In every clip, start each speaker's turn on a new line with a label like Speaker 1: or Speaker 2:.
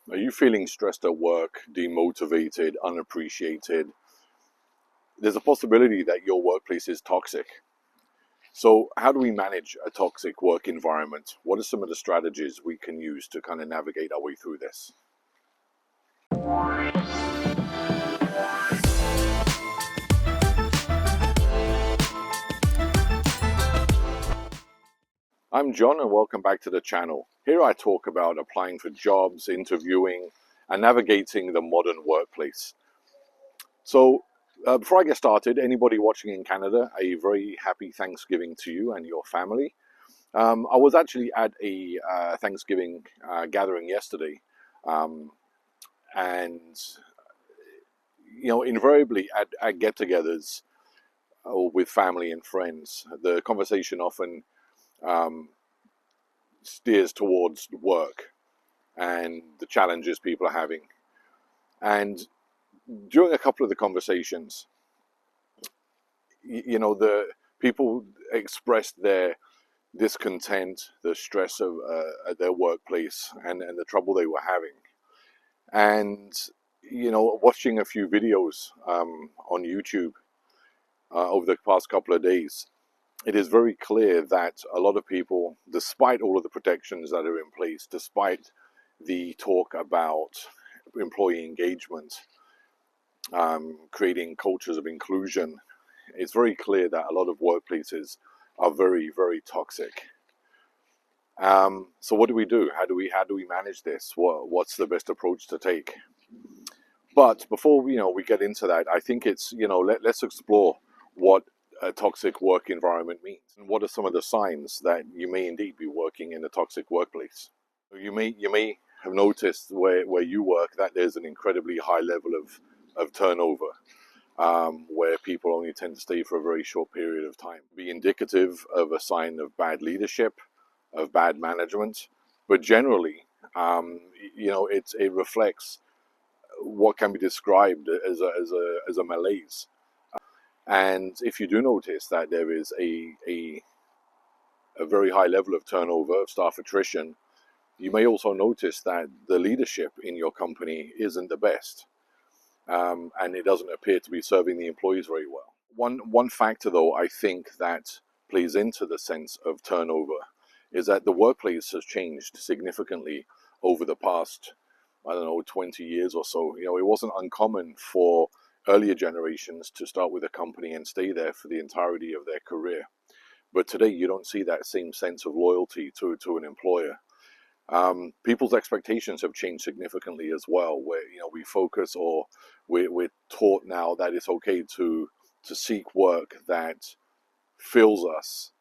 Speaker 1: Are you feeling stressed at work, demotivated, unappreciated? There's a possibility that your workplace is toxic. So, how do we manage a toxic work environment? What are some of the strategies we can use to kind of navigate our way through this? I'm John, and welcome back to the channel. Here I talk about applying for jobs, interviewing, and navigating the modern workplace. So, before I get started, anybody watching in Canada, a very happy Thanksgiving to you and your family. I was actually at a Thanksgiving gathering yesterday, and invariably at get-togethers with family and friends, the conversation often um, steers towards work and the challenges people are having. And during a couple of the conversations, the people expressed their discontent, the stress of at their workplace, and the trouble they were having. And watching a few videos on YouTube over the past couple of days, it is very clear that a lot of people, despite all of the protections that are in place, despite the talk about employee engagement, creating cultures of inclusion, it's very clear that a lot of workplaces are very, very toxic. So what do we do? How do we manage this? What's the best approach to take? But before we get into that, I think it's let's explore what a toxic work environment means and what are some of the signs that you may indeed be working in a toxic workplace. You may have noticed where you work that there's an incredibly high level of turnover, where people only tend to stay for a very short period of time. Be indicative of a sign of bad leadership, of bad management, but generally, it reflects what can be described as a malaise. And if you do notice that there is a very high level of turnover, of staff attrition, you may also notice that the leadership in your company isn't the best, and it doesn't appear to be serving the employees very well. One factor, though, I think that plays into the sense of turnover is that the workplace has changed significantly over the past, 20 years or so. It wasn't uncommon for earlier generations to start with a company and stay there for the entirety of their career. But today, you don't see that same sense of loyalty to an employer. People's expectations have changed significantly as well, where we focus, or we're taught now that it's okay to seek work that fills us,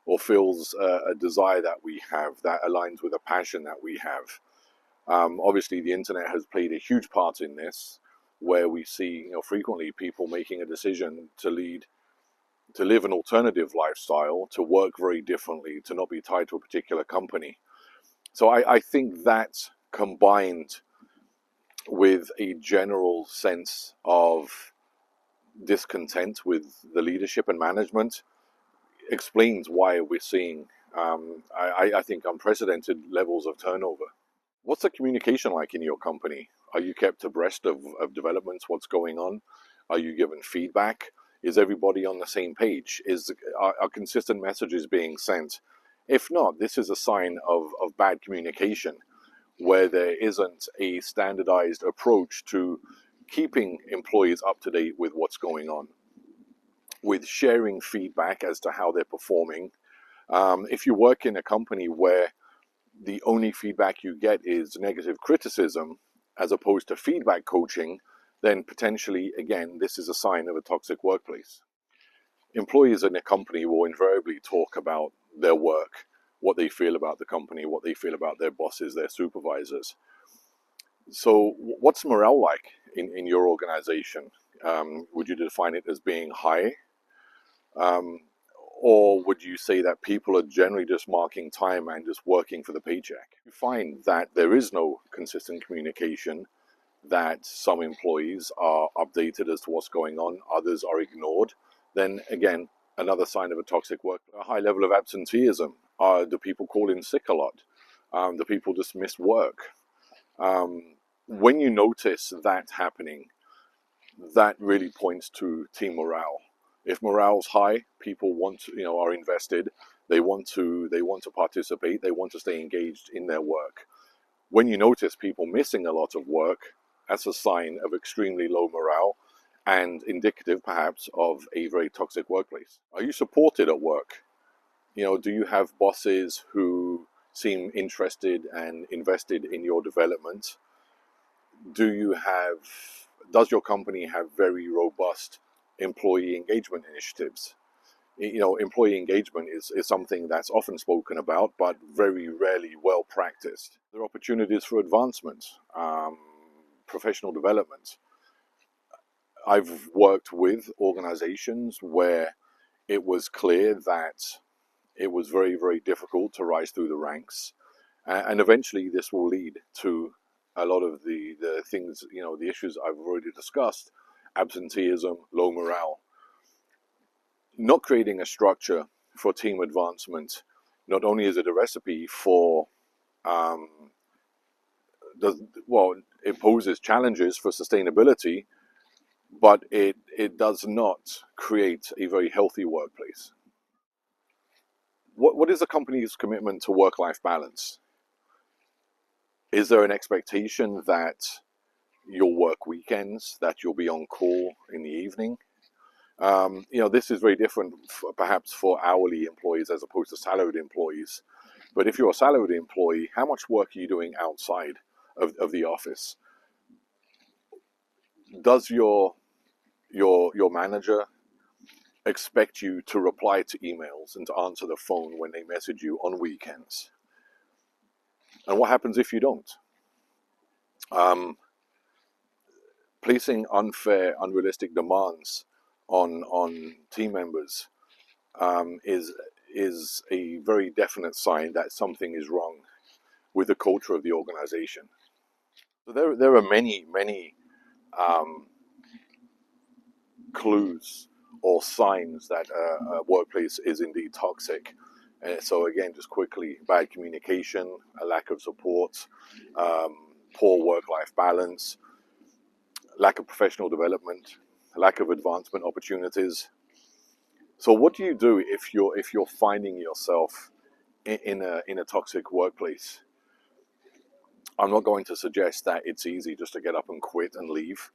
Speaker 1: or fills a desire that we have, that aligns with a passion that we have. Obviously, the internet has played a huge part in this, where we see frequently people making a decision to live an alternative lifestyle, to work very differently, to not be tied to a particular company. So I think that, combined with a general sense of discontent with the leadership and management, explains why we're seeing, I think, unprecedented levels of turnover. What's the communication like in your company? Are you kept abreast of developments? What's going on? Are you given feedback? Is everybody on the same page? Are consistent messages being sent? If not, this is a sign of bad communication, where there isn't a standardized approach to keeping employees up to date with what's going on, with sharing feedback as to how they're performing. If you work in a company where the only feedback you get is negative criticism as opposed to feedback coaching, then potentially, again, this is a sign of a toxic workplace. Employees in a company will invariably talk about their work, what they feel about the company, what they feel about their bosses, their supervisors. So what's morale like in your organization? Would you define it as being high? Or would you say that people are generally just marking time and just working for the paycheck? You find that there is no consistent communication, that some employees are updated as to what's going on, others are ignored, then again, another sign of a toxic work. A high level of absenteeism. Do people call in sick a lot? Do people just miss work? When you notice that happening, that really points to team morale. If morale's high, people want to, are invested. They want to participate. They want to stay engaged in their work. When you notice people missing a lot of work, that's a sign of extremely low morale and indicative perhaps of a very toxic workplace. Are you supported at work? Do you have bosses who seem interested and invested in your development? Does your company have very robust employee engagement initiatives? Employee engagement is something that's often spoken about, but very rarely well practiced. There are opportunities for advancement, professional development. I've worked with organizations where it was clear that it was very, very difficult to rise through the ranks. And eventually this will lead to a lot of the things, the issues I've already discussed: absenteeism, low morale. Not creating a structure for team advancement, not only is it a recipe for, it poses challenges for sustainability, but it does not create a very healthy workplace. What is the company's commitment to work-life balance? Is there an expectation that you'll work weekends, that you'll be on call in the evening? This is very different perhaps for hourly employees as opposed to salaried employees. But if you're a salaried employee, how much work are you doing outside of the office? Does your manager expect you to reply to emails and to answer the phone when they message you on weekends? And what happens if you don't? Placing unfair, unrealistic demands on team members is a very definite sign that something is wrong with the culture of the organization. So there are many clues or signs that a workplace is indeed toxic. And so again, just quickly: bad communication, a lack of support, poor work-life balance, lack of professional development, lack of advancement opportunities. So what do you do if you're finding yourself in a toxic workplace? I'm not going to suggest that it's easy just to get up and quit and leave.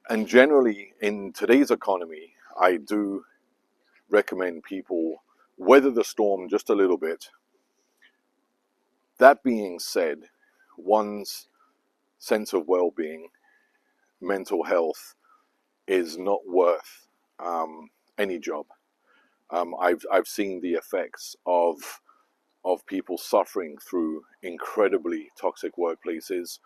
Speaker 1: And generally, in today's economy, I do recommend people weather the storm just a little bit. That being said, one's sense of well-being, mental health, is not worth any job. I've seen the effects of people suffering through incredibly toxic workplaces,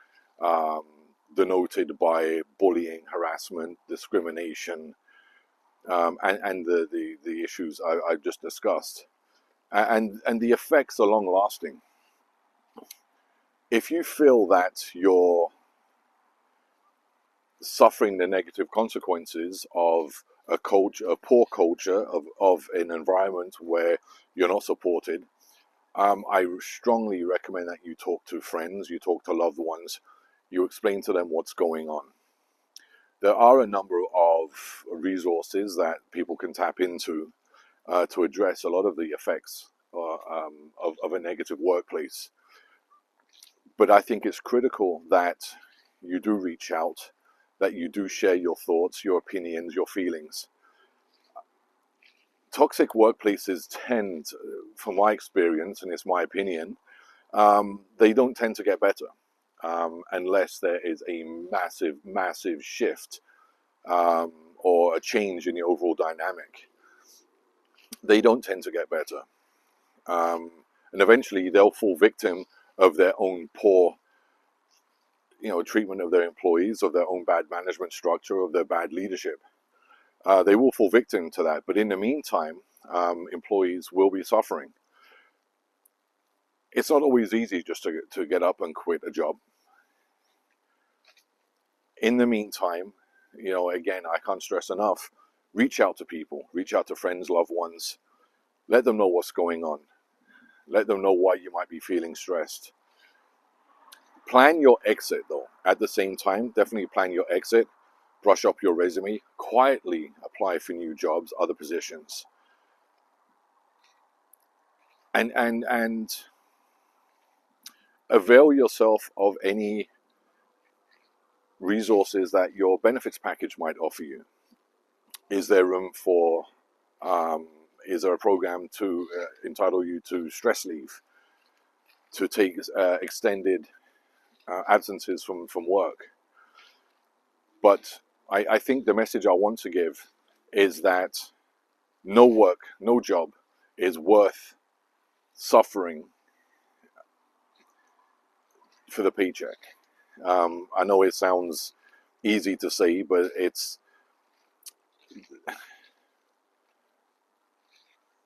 Speaker 1: denoted by bullying, harassment, discrimination, and the issues I've just discussed, and the effects are long lasting. If you feel that you're suffering the negative consequences of a poor culture, of an environment where you're not supported, I strongly recommend that you talk to friends, you talk to loved ones, you explain to them what's going on. There are a number of resources that people can tap into to address a lot of the effects of a negative workplace. But I think it's critical that you do reach out, that you do share your thoughts, your opinions, your feelings. Toxic workplaces tend, from my experience, and it's my opinion, they don't tend to get better unless there is a massive shift or a change in the overall dynamic. They don't tend to get better. And eventually they'll fall victim of their own poor treatment of their employees, of their own bad management structure, of their bad leadership. They will fall victim to that. But in the meantime, employees will be suffering. It's not always easy just to get up and quit a job. In the meantime, again, I can't stress enough, reach out to people, reach out to friends, loved ones. Let them know what's going on. Let them know why you might be feeling stressed. Plan your exit though. At the same time, definitely plan your exit. Brush up your resume. Quietly apply for new jobs, other positions, and avail yourself of any resources that your benefits package might offer you. Is there room for? Is there a program to entitle you to stress leave, to take extended absences from work? But I think the message I want to give is that no work, no job is worth suffering for the paycheck. I know it sounds easy to say, but it's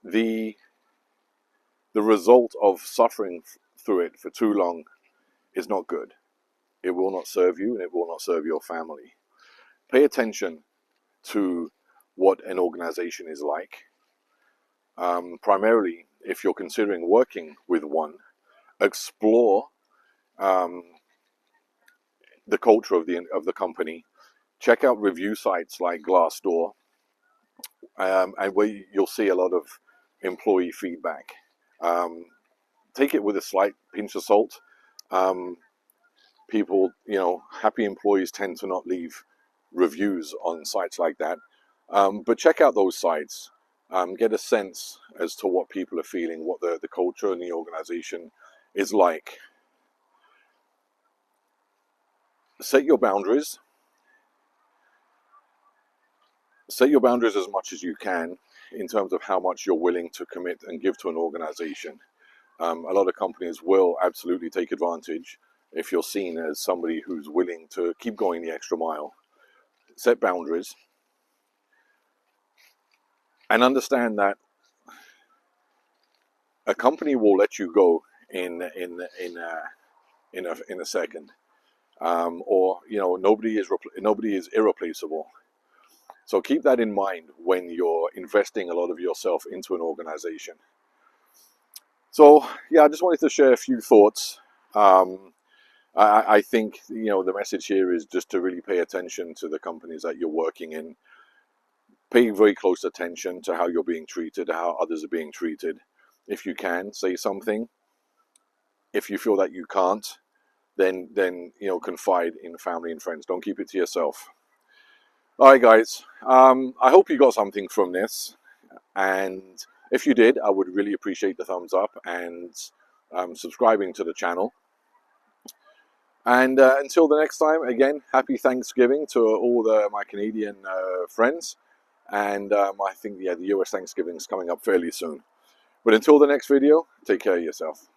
Speaker 1: the result of suffering through it for too long is not good. It will not serve you, and it will not serve your family. Pay attention to what an organization is like. Primarily, if you're considering working with one, explore the culture of the company. Check out review sites like Glassdoor, and where you'll see a lot of employee feedback. Take it with a slight pinch of salt. People, happy employees tend to not leave reviews on sites like that. But check out those sites. Get a sense as to what people are feeling, what the culture in the organization is like. Set your boundaries. Set your boundaries as much as you can in terms of how much you're willing to commit and give to an organization. A lot of companies will absolutely take advantage if you're seen as somebody who's willing to keep going the extra mile. Set boundaries and understand that a company will let you go in a second, or nobody is irreplaceable. So keep that in mind when you're investing a lot of yourself into an organization. So yeah, I just wanted to share a few thoughts. I think the message here is just to really pay attention to the companies that you're working in. Pay very close attention to how you're being treated, how others are being treated. If you can, say something. If you feel that you can't, then confide in family and friends. Don't keep it to yourself. All right, guys. I hope you got something from this, and if you did, I would really appreciate the thumbs up and subscribing to the channel. And until the next time, again, happy Thanksgiving to all my Canadian friends. And I think, the US Thanksgiving is coming up fairly soon. But until the next video, take care of yourself.